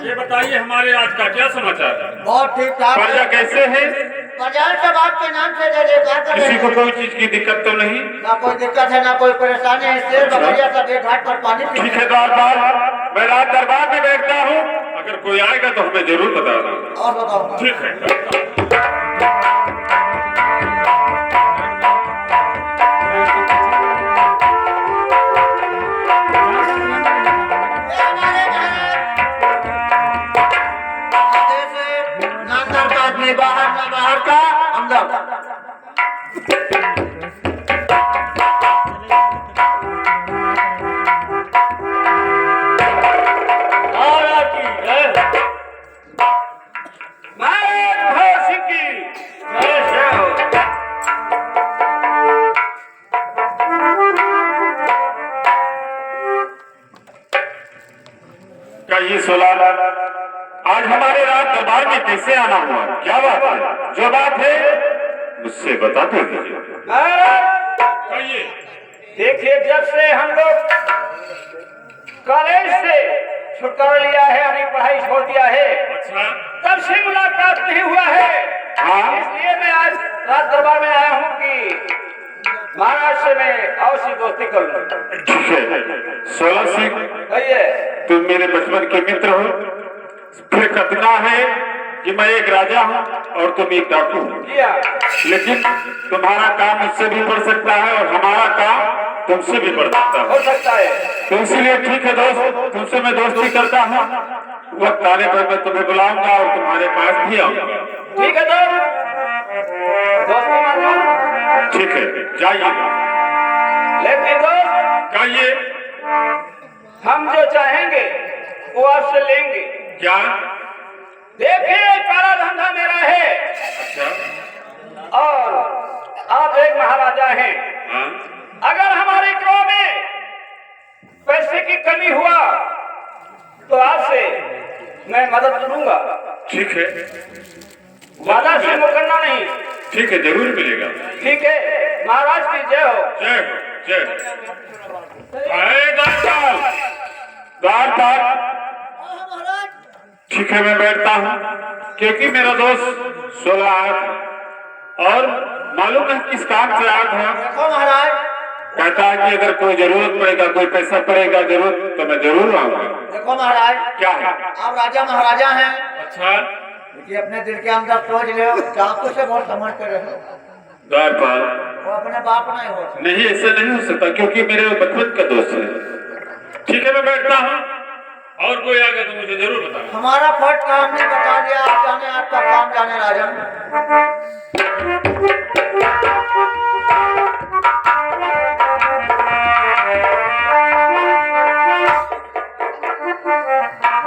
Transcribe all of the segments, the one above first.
ये बताइए हमारे आज का क्या समाचार है? बहुत ठीक ठाक। प्रजा कैसे है? प्रजा सब आपके नाम से जय जयकार कर रहे किसी हैं। को कोई चीज की दिक्कत तो नहीं? ना कोई दिक्कत है ना कोई परेशानी है। शेर बकरिया सब एक घाट पर पानी पी। ठीक है द्वारपाल, मैं रात दरबार में बैठता हूँ, अगर कोई आएगा तो हमें जरूर बता देना। और बताओ। ठीक है। बाहर ना बाहर का अंदर। ये 16 आज हमारे रात दरबार में कैसे आना हुआ? क्या बात है? जो बात है मुझसे बताते दीजिए। कहिए। देखिए, जब से हम लोग कॉलेज से छुटकारा लिया है, यानी पढ़ाई छोड़ दिया है, अच्छा, तब से मुलाकात नहीं हुआ है। हाँ? इसलिए मैं आज रात दरबार में आया हूँ कि महाराज से मैं अवश्य दोस्ती करूँ। ठीक है। 16 सिंह, कहिए। तुम मेरे बचपन के मित्र हो। फिर कतना है कि मैं एक राजा हूँ और तुम एक डाकू हो। लेकिन तुम्हारा काम मुझसे भी बढ़ सकता है और हमारा काम तुमसे भी बढ़ सकता हो सकता है। तो इसीलिए ठीक है दोस्त, तुमसे मैं दोस्ती करता हूँ। वक्त आने पर मैं तुम्हें बुलाऊंगा और तुम्हारे पास भी आऊंगा। ठीक है दोस्ती मान लो। ठीक है, जाइए। लेकिन दोस्त, जाइए। हम जो चाहेंगे वो आपसे लेंगे। क्या? देखिए, काला धंधा मेरा है। अच्छा। और आप एक महाराजा हैं। हाँ? अगर हमारे गांव में पैसे की कमी हुआ तो आपसे मैं मदद करूंगा। ठीक है, वादा से मुकरना नहीं। ठीक है, जरूर मिलेगा। ठीक है, महाराज की जय हो। जय हो, जय हो। द्वारपाल, ठीक है, मैं बैठता हूँ क्योंकि मेरा दोस्त 16 आया था और मालूम है किस काम से आया था। देखो महाराज, कहता है कि अगर कोई जरूरत पड़ेगा, कोई पैसा पड़ेगा जरूरत, तो मैं जरूर आऊंगा। देखो महाराज, क्या है? आप राजा महाराजा हैं। अच्छा, कि अपने दिल के अंदर सोच ले, चाकू से बहुत समझ कर रहे हो। द्वारपाल, वो अपने बाप नहीं हो सकता। नहीं, ऐसा नहीं हो सकता क्योंकि मेरे बचपन का दोस्त है। ठीक है, मैं बैठता हूँ और कोई आगे तो मुझे जरूर बताना। हमारा फट काम ने बता दिया, आप जाने आपका काम जाने राजन।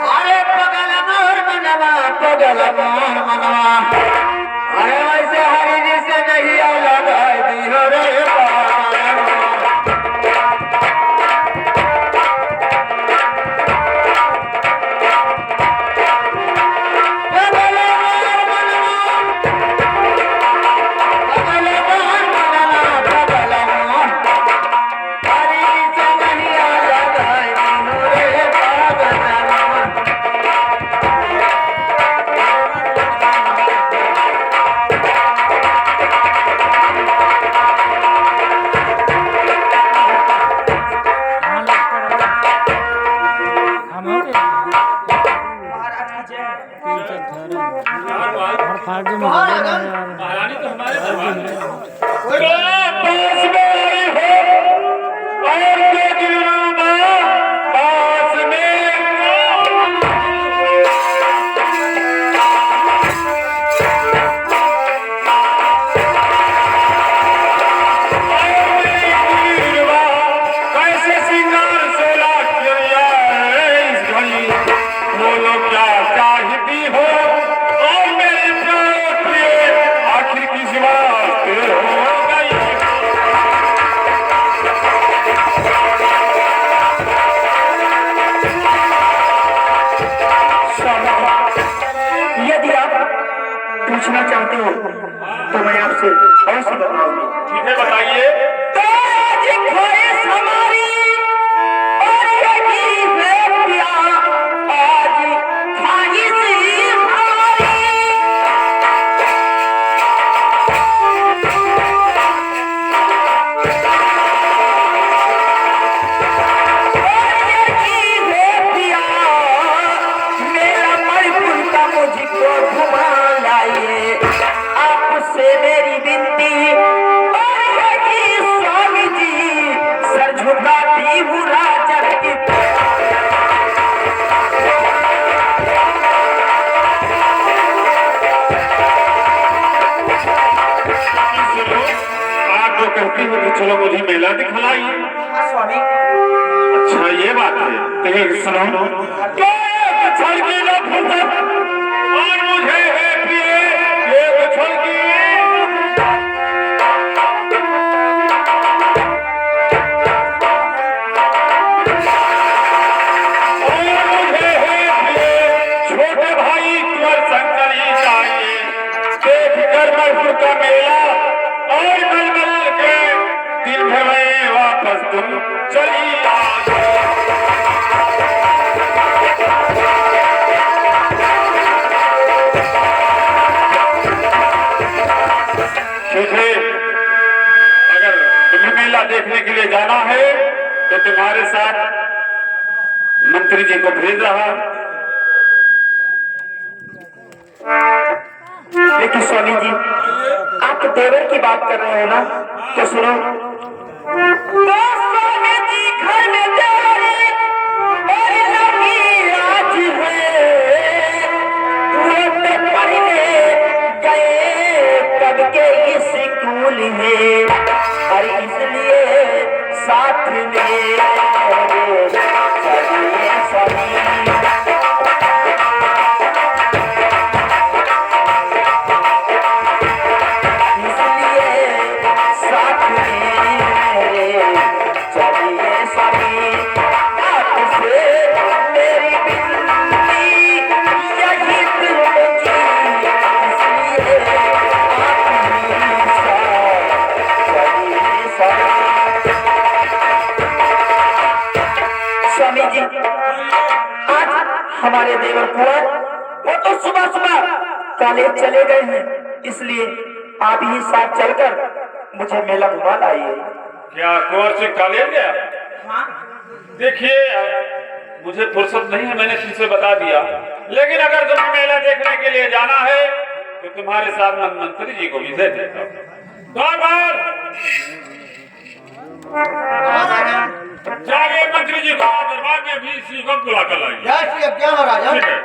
अरे पगल मोर मनवा, पगल मोर मनवा, अरे वैसे हरी जी से नहीं अलग दी हो रे महारानी तो हमारे दरबार में जय पूछना चाहती हूँ तो मैं आपसे अवश्य बताऊंगी। ठीक है, बताइए। तो आज ख्वाहिश हमारी और यही है प्यार, आज ख्वाहिश हमारी मुझको घुमा लाइए, आपसे मेरी विनती और है कि स्वामी जी सर झुकाती हूँ राजा की। आप जो कहती हो कि चलो मुझे मेला दिखलाइए। स्वामी अच्छा ये बात है, तो ये सुनो। छड़ की न फुर्सत और मुझे है प्रिय ये छड़ की, और मुझे है प्रिय छोटे भाई कुंवर शंकर ही चाहिए। देख कर मरपुर का मेला और मलमल के दिन भर में वापस तुम चली आओ। ठीक है, अगर तुम्हें मेला देखने के लिए जाना है तो तुम्हारे साथ मंत्री जी को भेज रहा। लेकिन स्वामी जी आप देवर की बात कर रहे हो ना, तो सुनो। तो स्वामी जी घर में देवरी और लगी आज है, वो तो पढ़ने गए कब के स्कूल है, और इसलिए साथ में चलिए स्वामी। स्वामी जी आज हमारे देवर कुंवर वो तो सुबह सुबह कॉलेज चले गए हैं, इसलिए आप ही साथ चलकर मुझे मेला घुमा लाइए। क्या कुंवर सिंह कॉलेज गया? देखिए मुझे फुर्सत नहीं है, मैंने तुमसे बता दिया, लेकिन अगर तुम्हें मेला देखने के लिए जाना है तो तुम्हारे साथ मंत्री जी को भी दे देता हूं। जागे मंत्री जी को दरबार में भी इसी वक्त बुला कर लाइए। क्या महाराज ठीक है।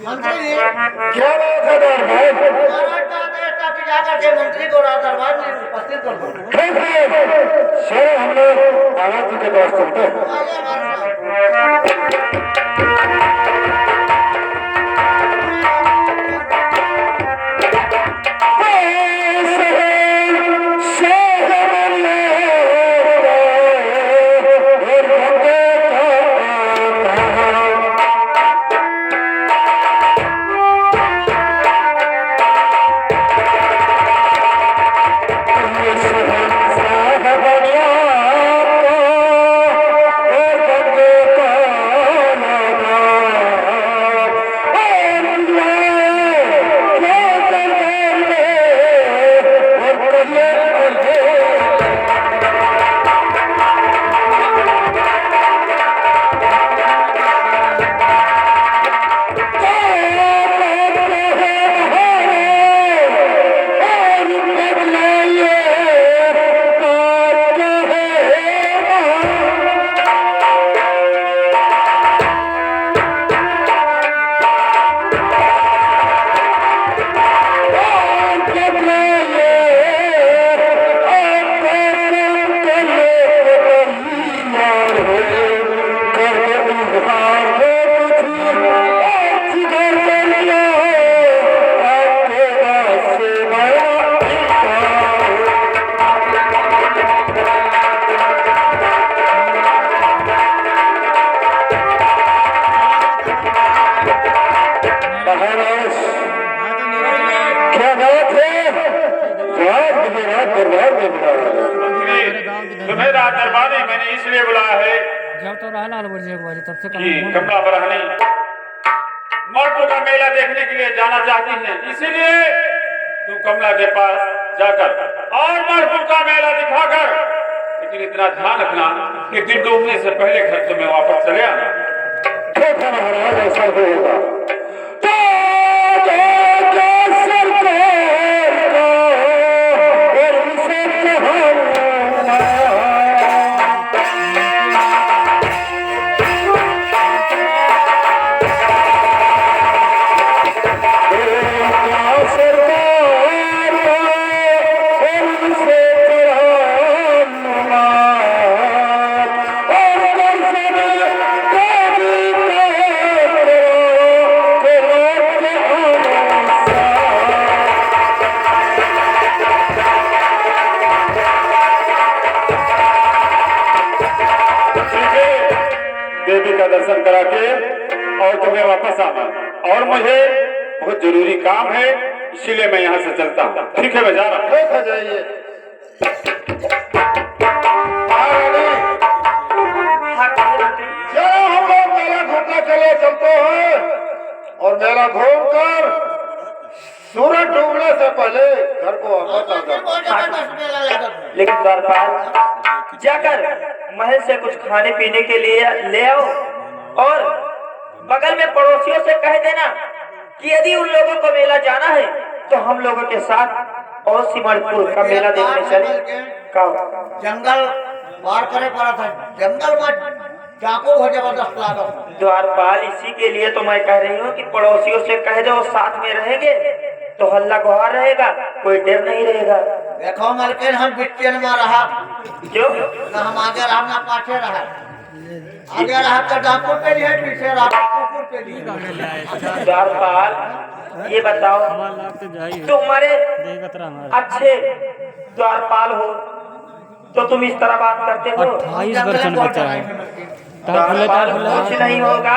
मंत्री जी क्या बात है दरबार? महाराज का आदेश था कि जाकर के मंत्री को दरबार में उपस्थित कर दो। ठीक है, शेर हम लोग आवाज जी के दोस्त होते हैं। आइए हमारे मेरा दरबार में बुलाया। तुम्हें रात दरबार में मैंने इसलिए बुलाया है जब तो रहा लाल बोलिए एक बारी तब से कि कमला बरहनी मौतों का मेला देखने के लिए जाना चाहती है, इसीलिए तू कमला के पास जाकर और मौतों का मेला दिखाकर, लेकिन इतना ध्यान रखना कि दिन डूबने से पहले घर तुम्हें वापस चले आना। ठीक है महाराज, ऐसा होगा। देवी का दर्शन करा के और तुम्हें वापस आना, और मुझे बहुत जरूरी काम है, इसीलिए मैं यहाँ से चलता हूँ। ठीक है, मैं जा रहा हूँ। ठीक है, जाइए। चलो हम लोग मेला घूमने चले चलते हैं, और मेला घूमकर सूरज डूबने से पहले घर को वापस आ जाओ। लेकिन द्वारपाल, जाकर महल से कुछ खाने पीने के लिए ले आओ, और बगल में पड़ोसियों से कह देना कि यदि उन लोगों को मेला जाना है तो हम लोगों के साथ और सिमरपुर का मेला देखने चले। जंगल पार करे पड़ा था, जंगल में चाकू हो जबरदस्त लागत। द्वारपाल, इसी के लिए तो मैं कह रही हूँ कि पड़ोसियों से कह दो, साथ में रहेंगे तो हल्ला गुहार रहेगा, कोई डर नहीं रहेगा। देखो मलकिन, हम बिट्टियन में रहा क्यों ना हम आगे रहा ना पाछे रहा, आगे रहा तो डाकू पे लिए, पीछे रहा कुकुर पे लिए। द्वारपाल, ये बताओ, तुम्हारे अच्छे द्वारपाल हो तो तुम इस तरह बात करते हो? 28% बचा है। कुछ नहीं होगा,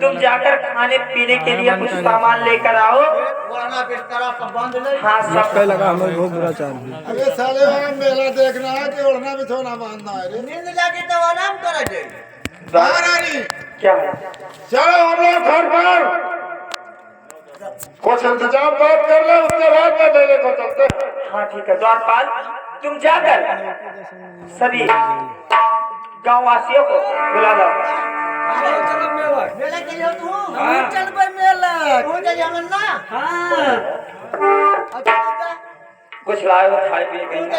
तुम जाकर खाने पीने के लिए कुछ सामान लेकर आओ। पुराना बिस्तरा सब बंद नहीं। हाँ, सब लगा हमें बहुत बुरा चाल है। अरे साले, हमें मेला देखना है कि ओढ़ना बिछोना बांधना है रे? नींद जाके तो आराम करा जाए। महारानी, क्या है? चलो हम लोग घर पर कुछ इंतजाम बात कर ले, उसके बाद में मेले को चलते हैं। हाँ ठीक है द्वारपाल, तुम जाकर सभी गांव वासियों को बुला लो। मेला के लिए तू चल भाई, मेला तू चल हमन ना। हां, अच्छा कुछ लाए हो खाए पिए के लिए?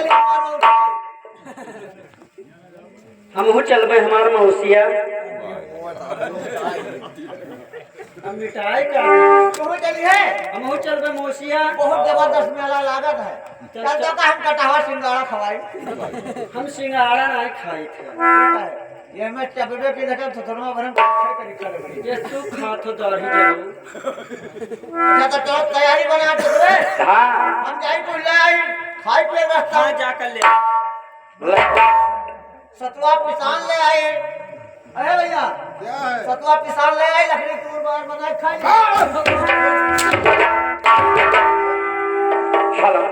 हम हो चलबे हमार मौसिया मिठाई का तू चली है, हम हो चलबे मौसिया। बहुत जबरदस्त मेला लागत है। चल तो का हम कटावा सिंगाड़ा खवाई। हम सिंगाड़ा नहीं खाई थे, ये मैं चबड़े की देखा तो थोड़ा भरम खाए करी कर। ये तू खात हो दाढ़ी जरूर। अच्छा तो तैयारी बना दे रे। हाँ, हम जाई तो ले आई, खाई पे रास्ता जाकर ले सतवा पिसान ले आए। अरे भैया, क्या है? सतवा पिसान ले आए, लकड़ी तूर बार बनाए खाई। चलो